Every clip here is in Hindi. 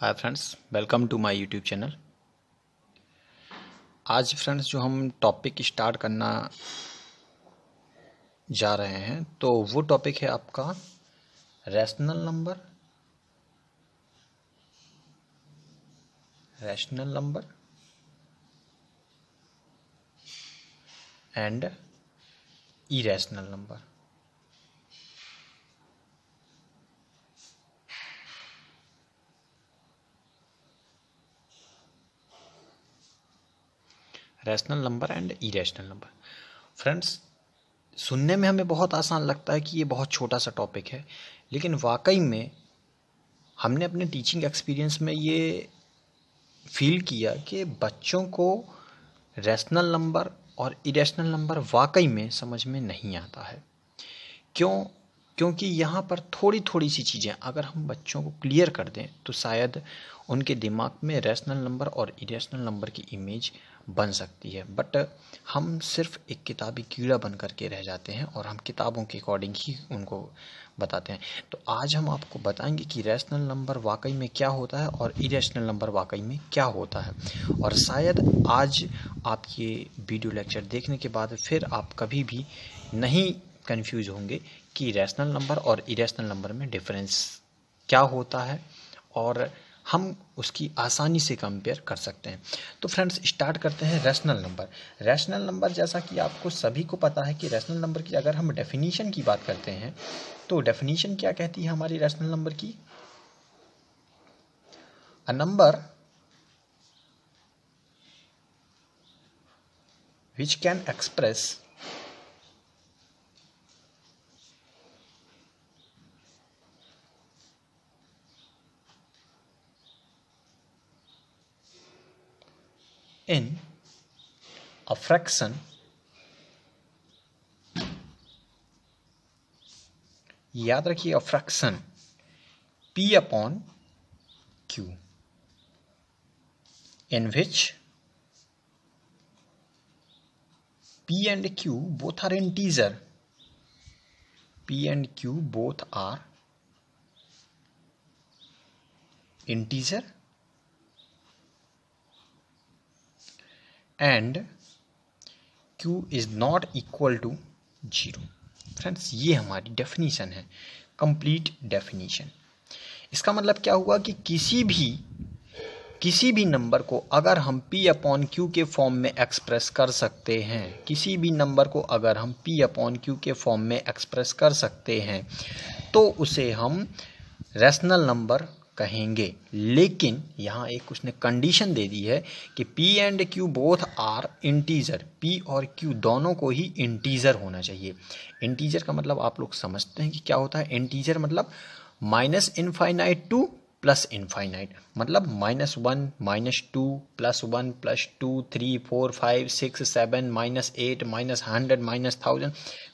Hi friends, welcome to my YouTube channel. आज फ्रेंड्स जो हम टॉपिक स्टार्ट करना जा रहे हैं तो वो टॉपिक है आपका rational number and irrational number. Rational number and irrational number friends, सुनने में हमें बहुत आसान लगता है कि ये बहुत छोटा सा टॉपिक है, लेकिन वाकई में हमने अपने टीचिंग एक्सपीरियंस में ये फील किया कि बच्चों को रैशनल नंबर और इरेशनल नंबर वाकई में समझ में नहीं आता है। क्यों? क्योंकि यहाँ पर थोड़ी थोड़ी सी चीज़ें अगर हम बच्चों को क्लियर कर दें तो शायद उनके दिमाग में रैशनल नंबर और इरेशनल नंबर की इमेज बन सकती है। बट हम सिर्फ एक किताबी कीड़ा बन करके रह जाते हैं और हम किताबों के अकॉर्डिंग ही उनको बताते हैं। तो आज हम आपको बताएंगे कि रैशनल नंबर वाकई में क्या होता है और इरेशनल नंबर वाकई में क्या होता है। और शायद आज आप ये वीडियो लेक्चर देखने के बाद फिर आप कभी भी नहीं कंफ्यूज होंगे कि रैशनल नंबर और इरेशनल नंबर में डिफरेंस क्या होता है और हम उसकी आसानी से कंपेयर कर सकते हैं। तो फ्रेंड्स स्टार्ट करते हैं रैशनल नंबर। रैशनल नंबर जैसा कि आपको सभी को पता है कि रैशनल नंबर की अगर हम डेफिनेशन की बात करते हैं तो डेफिनेशन क्या कहती है हमारी रैशनल नंबर की? A number which can express in a fraction याद रखिए, a fraction p upon q in which p and q both are integer. p and q both are integer and q is not equal to 0। Friends ये हमारी डेफिनीशन है, कंप्लीट डेफिनीशन। इसका मतलब क्या हुआ कि किसी भी नंबर को अगर हम p अपॉन q के फॉर्म में एक्सप्रेस कर सकते हैं, किसी भी नंबर को अगर हम p अपॉन q के फॉर्म में एक्सप्रेस कर सकते हैं तो उसे हम रैशनल नंबर कहेंगे। लेकिन यहाँ एक उसने कंडीशन दे दी है कि p and q both are integer. p और q दोनों को ही इंटीजर होना चाहिए। इंटीजर का मतलब आप लोग समझते हैं कि क्या होता है। इंटीजर मतलब minus infinite two plus infinite, मतलब -1 -2 +1 +2 3 4 5 6 7 -8 -100 -1000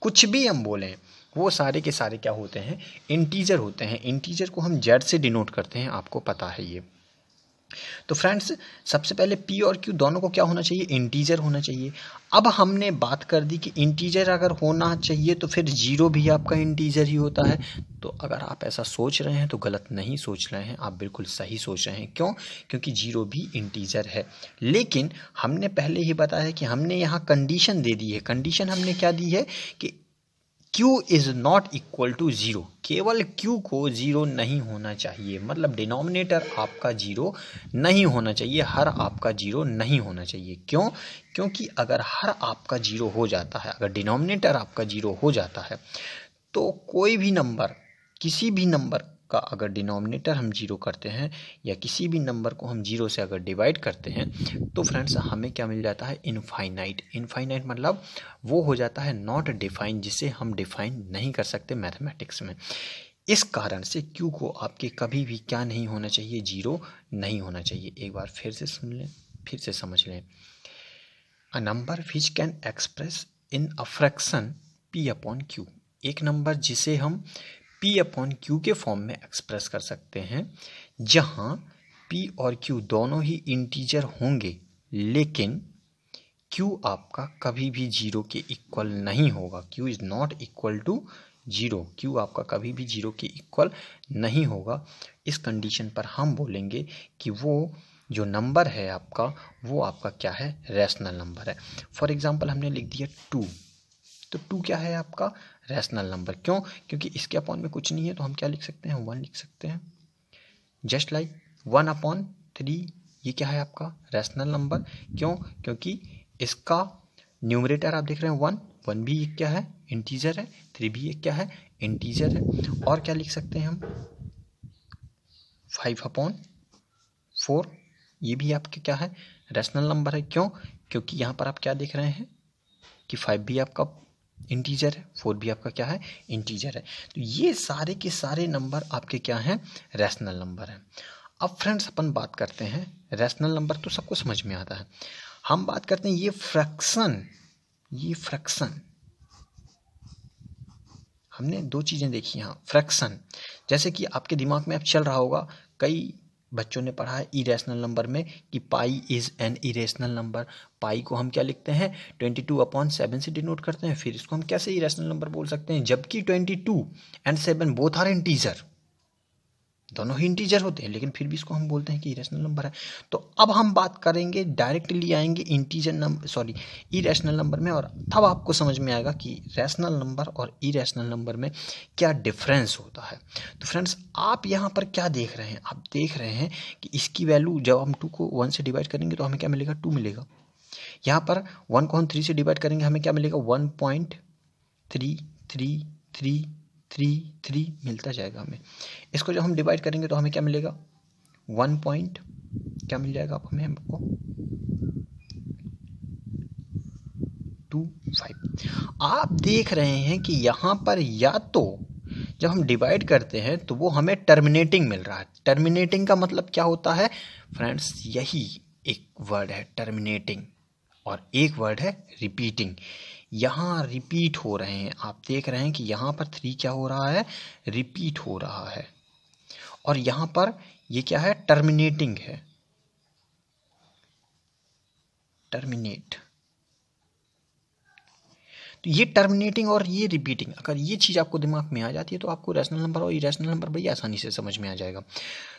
कुछ भी हम बोलें वो सारे के सारे क्या होते हैं? इंटीजर होते हैं। इंटीजर को हम जेड से डिनोट करते हैं, आपको पता है ये। तो फ्रेंड्स सबसे पहले p और q दोनों को क्या होना चाहिए? इंटीजर होना चाहिए। अब हमने बात कर दी कि इंटीजर अगर होना चाहिए तो फिर 0 भी आपका इंटीजर ही होता है। तो अगर आप ऐसा सोच रहे हैं तो गलत नहीं सोच रहे हैं, आप बिल्कुल सही सोच रहे हैं। क्यों? क्योंकि 0 भी इंटीजर है। लेकिन हमने पहले ही बताया कि हमने यहाँ कंडीशन दे दी है। कंडीशन हमने क्या दी है कि q is not equal to 0। केवल q को 0 नहीं होना चाहिए, मतलब डिनोमिनेटर आपका 0 नहीं होना चाहिए, हर आपका 0 नहीं होना चाहिए। क्यों? क्योंकि अगर हर आपका 0 हो जाता है, अगर डिनोमिनेटर आपका 0 हो जाता है तो कोई भी नंबर, किसी भी नंबर का अगर डिनोमिनेटर हम 0 करते हैं या किसी भी नंबर को हम 0 से अगर डिवाइड करते हैं तो फ्रेंड्स हमें क्या मिल जाता है? इनफाइनाइट। इनफाइनाइट मतलब वो हो जाता है नॉट डिफाइन, जिसे हम डिफाइन नहीं कर सकते मैथमेटिक्स में। इस कारण से q को आपके कभी भी क्या नहीं होना चाहिए? 0 नहीं होना चाहिए। एक बार फिर से सुन लें, फिर से समझ लें। A number which can express in a fraction p upon q, एक नंबर जिसे हम p अपॉन q के फॉर्म में एक्सप्रेस कर सकते हैं, जहां p और q दोनों ही इंटीजर होंगे, लेकिन q आपका कभी भी 0 के इक्वल नहीं होगा। q is not equal to zero, Q आपका कभी भी जीरो के इक्वल नहीं होगा। इस कंडीशन पर हम बोलेंगे कि वो जो नंबर है आपका वो आपका क्या है, रैशनल नंबर है। फॉर एग्जांपल हमने लिख दिया 2, तो 2 क्या है आपका, रैशनल नंबर। क्यों? क्योंकि इसके अपॉन में कुछ नहीं है तो हम क्या लिख सकते हैं, 1 लिख सकते हैं। जस्ट लाइक 1/3 ये क्या है आपका, रैशनल नंबर। क्यों? क्योंकि इसका न्यूमरेटर आप देख रहे हैं 1 भी एक क्या है, इंटीजर है, 3 भी एक क्या है, इंटीजर है। और क्या लिख सकते हैं हम, 5/4 ये भी आपके क्या है, रैशनल नंबर है। क्यों? क्योंकि यहाँ पर आप क्या देख रहे हैं कि 5 भी आपका इंटीजर है, 4 भी आपका क्या है, इंटीजर है। तो ये सारे के सारे नंबर आपके क्या हैं, रैशनल नंबर हैं। अब फ्रेंड्स अपन बात करते हैं, रैशनल नंबर तो सबको समझ में आता है, हम बात करते हैं ये फ्रैक्शन। हमने दो चीज़ें देखी यहाँ, फ्रैक्शन, जैसे कि आपके दिमाग में अब चल रहा होगा, कई बच्चों ने पढ़ा है इरेशनल नंबर में कि पाई इज़ एन इरेशनल नंबर। पाई को हम क्या लिखते हैं, 22/7 से डिनोट करते हैं। फिर इसको हम कैसे इरेशनल नंबर बोल सकते हैं, जबकि 22 और 7 बोथ आर इंटीजर, दोनों ही इंटीजर होते हैं, लेकिन फिर भी इसको हम बोलते हैं कि इरेशनल नंबर है। तो अब हम बात करेंगे, डायरेक्टली आएंगे इरेशनल नंबर में, और तब आपको समझ में आएगा कि रैशनल नंबर और इरेशनल नंबर में क्या डिफरेंस होता है। तो फ्रेंड्स आप यहाँ पर क्या देख रहे हैं, आप देख रहे हैं कि इसकी वैल्यू जब हम 2 को 1 से डिवाइड करेंगे तो हमें क्या मिलेगा, 2 मिलेगा। यहाँ पर 1 को हम 3 से डिवाइड करेंगे हमें क्या मिलेगा, 1.3333 मिलता जाएगा हमें। इसको जब हम डिवाइड करेंगे तो हमें क्या मिलेगा, 1 पॉइंट क्या मिल जाएगा आप हमें, हमको 25। आप देख रहे हैं कि यहाँ पर या तो जब हम डिवाइड करते हैं तो वो हमें टर्मिनेटिंग मिल रहा है। टर्मिनेटिंग का मतलब क्या होता है फ्रेंड्स, यही एक वर्ड है टर्मिनेटिंग, और एक वर्ड है रिपीटिंग। यहाँ रिपीट हो रहे हैं, आप देख रहे हैं कि यहाँ पर 3 क्या हो रहा है, रिपीट हो रहा है, और यहाँ पर ये क्या है, टर्मिनेटिंग है, टर्मिनेट। तो ये टर्मिनेटिंग और ये रिपीटिंग, अगर ये चीज़ आपको दिमाग में आ जाती है तो आपको रैशनल नंबर और इरेशनल नंबर बड़ी आसानी से समझ में आ जाएगा।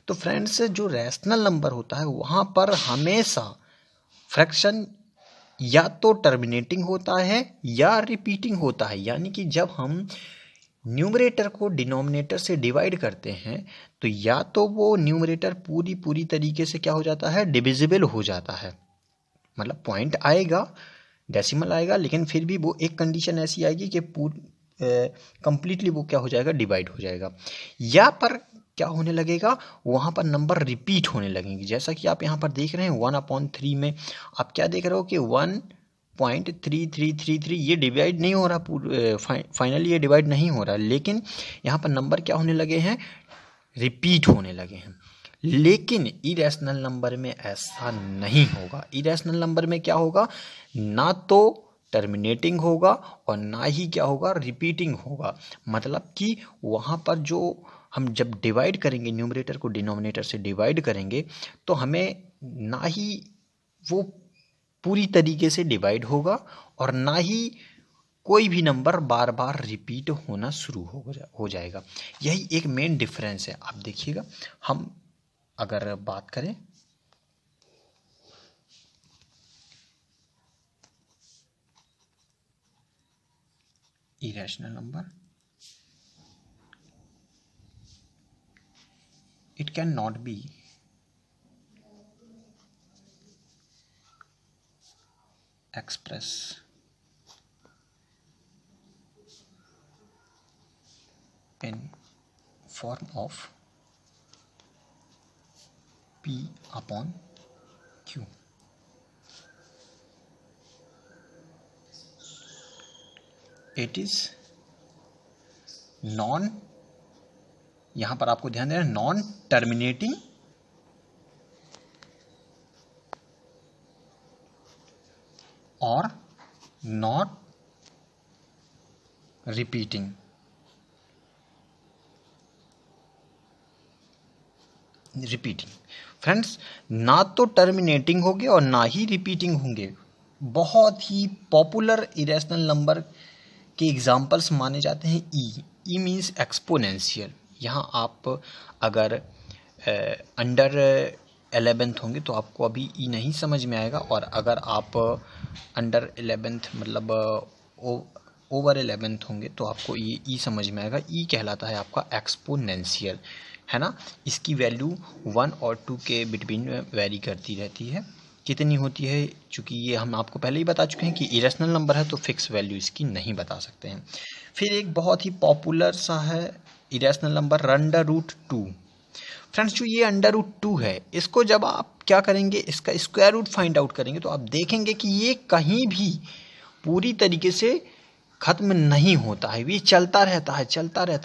तो फ्रेंड्स जो रैशनल नंबर होता है वहाँ पर हमेशा फ्रैक्शन या तो टर्मिनेटिंग होता है या रिपीटिंग होता है। यानी कि जब हम न्यूमरेटर को डिनोमिनेटर से डिवाइड करते हैं तो या तो वो न्यूमरेटर पूरी तरीके से क्या हो जाता है, डिविजिबल हो जाता है, मतलब पॉइंट आएगा, डेसिमल आएगा, लेकिन फिर भी वो एक कंडीशन ऐसी आएगी कि कंप्लीटली वो क्या हो जाएगा, डिवाइड हो जाएगा। या पर क्या होने लगेगा, वहाँ पर नंबर रिपीट होने लगेंगे। जैसा कि आप यहाँ पर देख रहे हैं 1/3 में आप क्या देख रहे हो कि 1.3333 ये डिवाइड नहीं हो रहा, फाइनली ये डिवाइड नहीं हो रहा, लेकिन यहाँ पर नंबर क्या होने लगे हैं, रिपीट होने लगे हैं। लेकिन इरेशनल नंबर में ऐसा नहीं होगा। इरेशनल नंबर में क्या होगा, ना तो टर्मिनेटिंग होगा और ना ही क्या होगा, रिपीटिंग होगा। मतलब कि वहाँ पर जो हम जब डिवाइड करेंगे, न्यूमरेटर को डिनोमिनेटर से डिवाइड करेंगे तो हमें ना ही वो पूरी तरीके से डिवाइड होगा और ना ही कोई भी नंबर बार बार रिपीट होना शुरू हो जाएगा। यही एक मेन डिफरेंस है। आप देखिएगा, हम अगर बात करें irrational number, it cannot be expressed in form of P/Q. It is non, यहां पर आपको ध्यान देना, नॉन टर्मिनेटिंग और नॉट रिपीटिंग। फ्रेंड्स ना तो टर्मिनेटिंग होंगे और ना ही रिपीटिंग होंगे। बहुत ही पॉपुलर इरेशनल नंबर के एग्जाम्पल्स माने जाते हैं ई मीन्स एक्सपोनेंशियल। यहाँ आप अगर अंडर 11th होंगे तो आपको अभी ई नहीं समझ में आएगा, और अगर आप अंडर 11th मतलब ओवर 11th होंगे तो आपको ये ई समझ में आएगा। ई कहलाता है आपका एक्सपोनेंशियल, है ना। इसकी वैल्यू 1 और 2 के बिटवीन वेरी करती रहती है। कितनी होती है, चूँकि ये हम आपको पहले ही बता चुके हैं कि इरेशनल नंबर है तो फिक्स वैल्यू इसकी नहीं बता सकते हैं। फिर एक बहुत ही पॉपुलर सा है इरेशनल नंबर √2। फ्रेंड्स, जो ये √2 है, इसको जब आप क्या करेंगे, इसका स्क्वायर रूट फाइंड आउट करेंगे तो आप देखेंगे कि ये कहीं भी पूरी तरीके से ख़त्म नहीं होता है, ये चलता रहता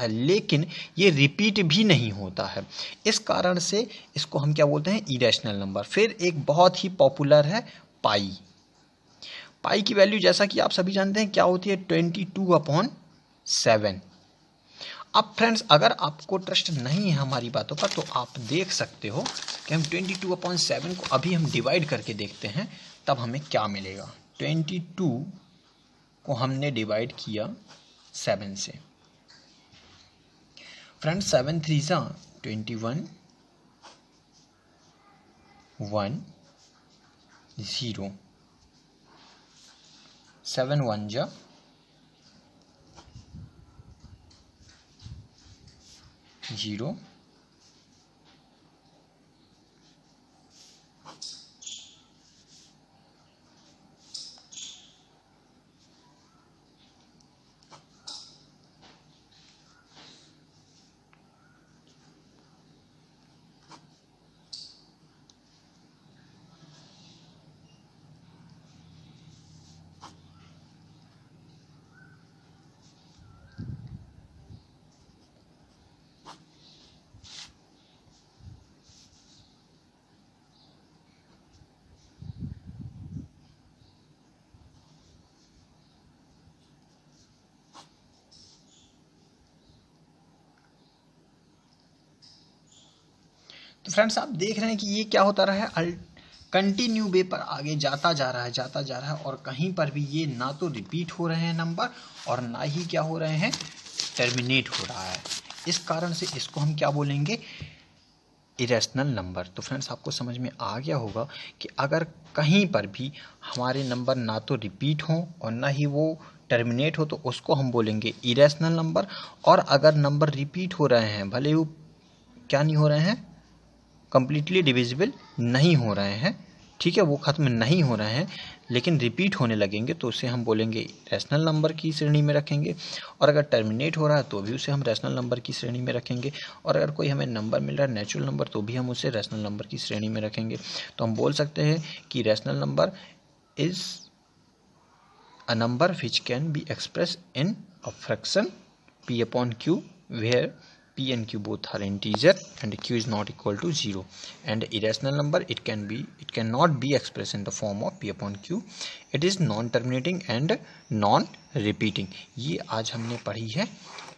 है, लेकिन ये रिपीट भी नहीं होता है। इस कारण से इसको हम क्या बोलते हैं, इरेशनल नंबर। फिर एक बहुत ही पॉपुलर है पाई की वैल्यू जैसा कि आप सभी जानते हैं क्या होती है, 22/7। अब फ्रेंड्स, अगर आपको ट्रस्ट नहीं है हमारी बातों पर तो आप देख सकते हो कि हम 22/7 को अभी हम डिवाइड करके देखते हैं, तब हमें क्या मिलेगा। 22 को हमने डिवाइड किया 7 से। फ्रेंड्स, 7 3 जा 21, 1 0, 7 1 जा 0, तो फ्रेंड्स, आप देख रहे हैं कि ये क्या होता रहा है, कंटिन्यू वे पर आगे जाता जा रहा है, और कहीं पर भी ये ना तो रिपीट हो रहे हैं नंबर और ना ही क्या हो रहे हैं, टर्मिनेट हो रहा है। इस कारण से इसको हम क्या बोलेंगे, इरेशनल नंबर। तो फ्रेंड्स, आपको समझ में आ गया होगा कि अगर कहीं पर भी हमारे नंबर ना तो रिपीट हों और ना ही वो टर्मिनेट हो तो उसको हम बोलेंगे इरेशनल नंबर। और अगर नंबर रिपीट हो रहे हैं, भले वो क्या नहीं हो रहे हैं, कंप्लीटली डिविजिबल नहीं हो रहे हैं, ठीक है, वो ख़त्म नहीं हो रहे हैं, लेकिन रिपीट होने लगेंगे तो उसे हम बोलेंगे रैशनल नंबर की श्रेणी में रखेंगे। और अगर टर्मिनेट हो रहा है तो भी उसे हम रैशनल नंबर की श्रेणी में रखेंगे। और अगर कोई हमें नंबर मिल रहा है नेचुरल नंबर तो भी हम उसे रैशनल नंबर की श्रेणी में रखेंगे। तो हम बोल सकते हैं कि rational number is a number which can be express in a fraction p/q where p and q both are integer and q is not equal to 0, and irrational number it cannot be expressed in the form of p/q, it is non terminating and non repeating। ये आज हमने पढ़ी है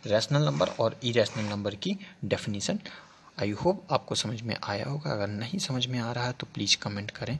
रैशनल नंबर और इरेशनल नंबर की डेफिनेशन। आई होप आपको समझ में आया होगा। अगर नहीं समझ में आ रहा है तो प्लीज़ कमेंट करें।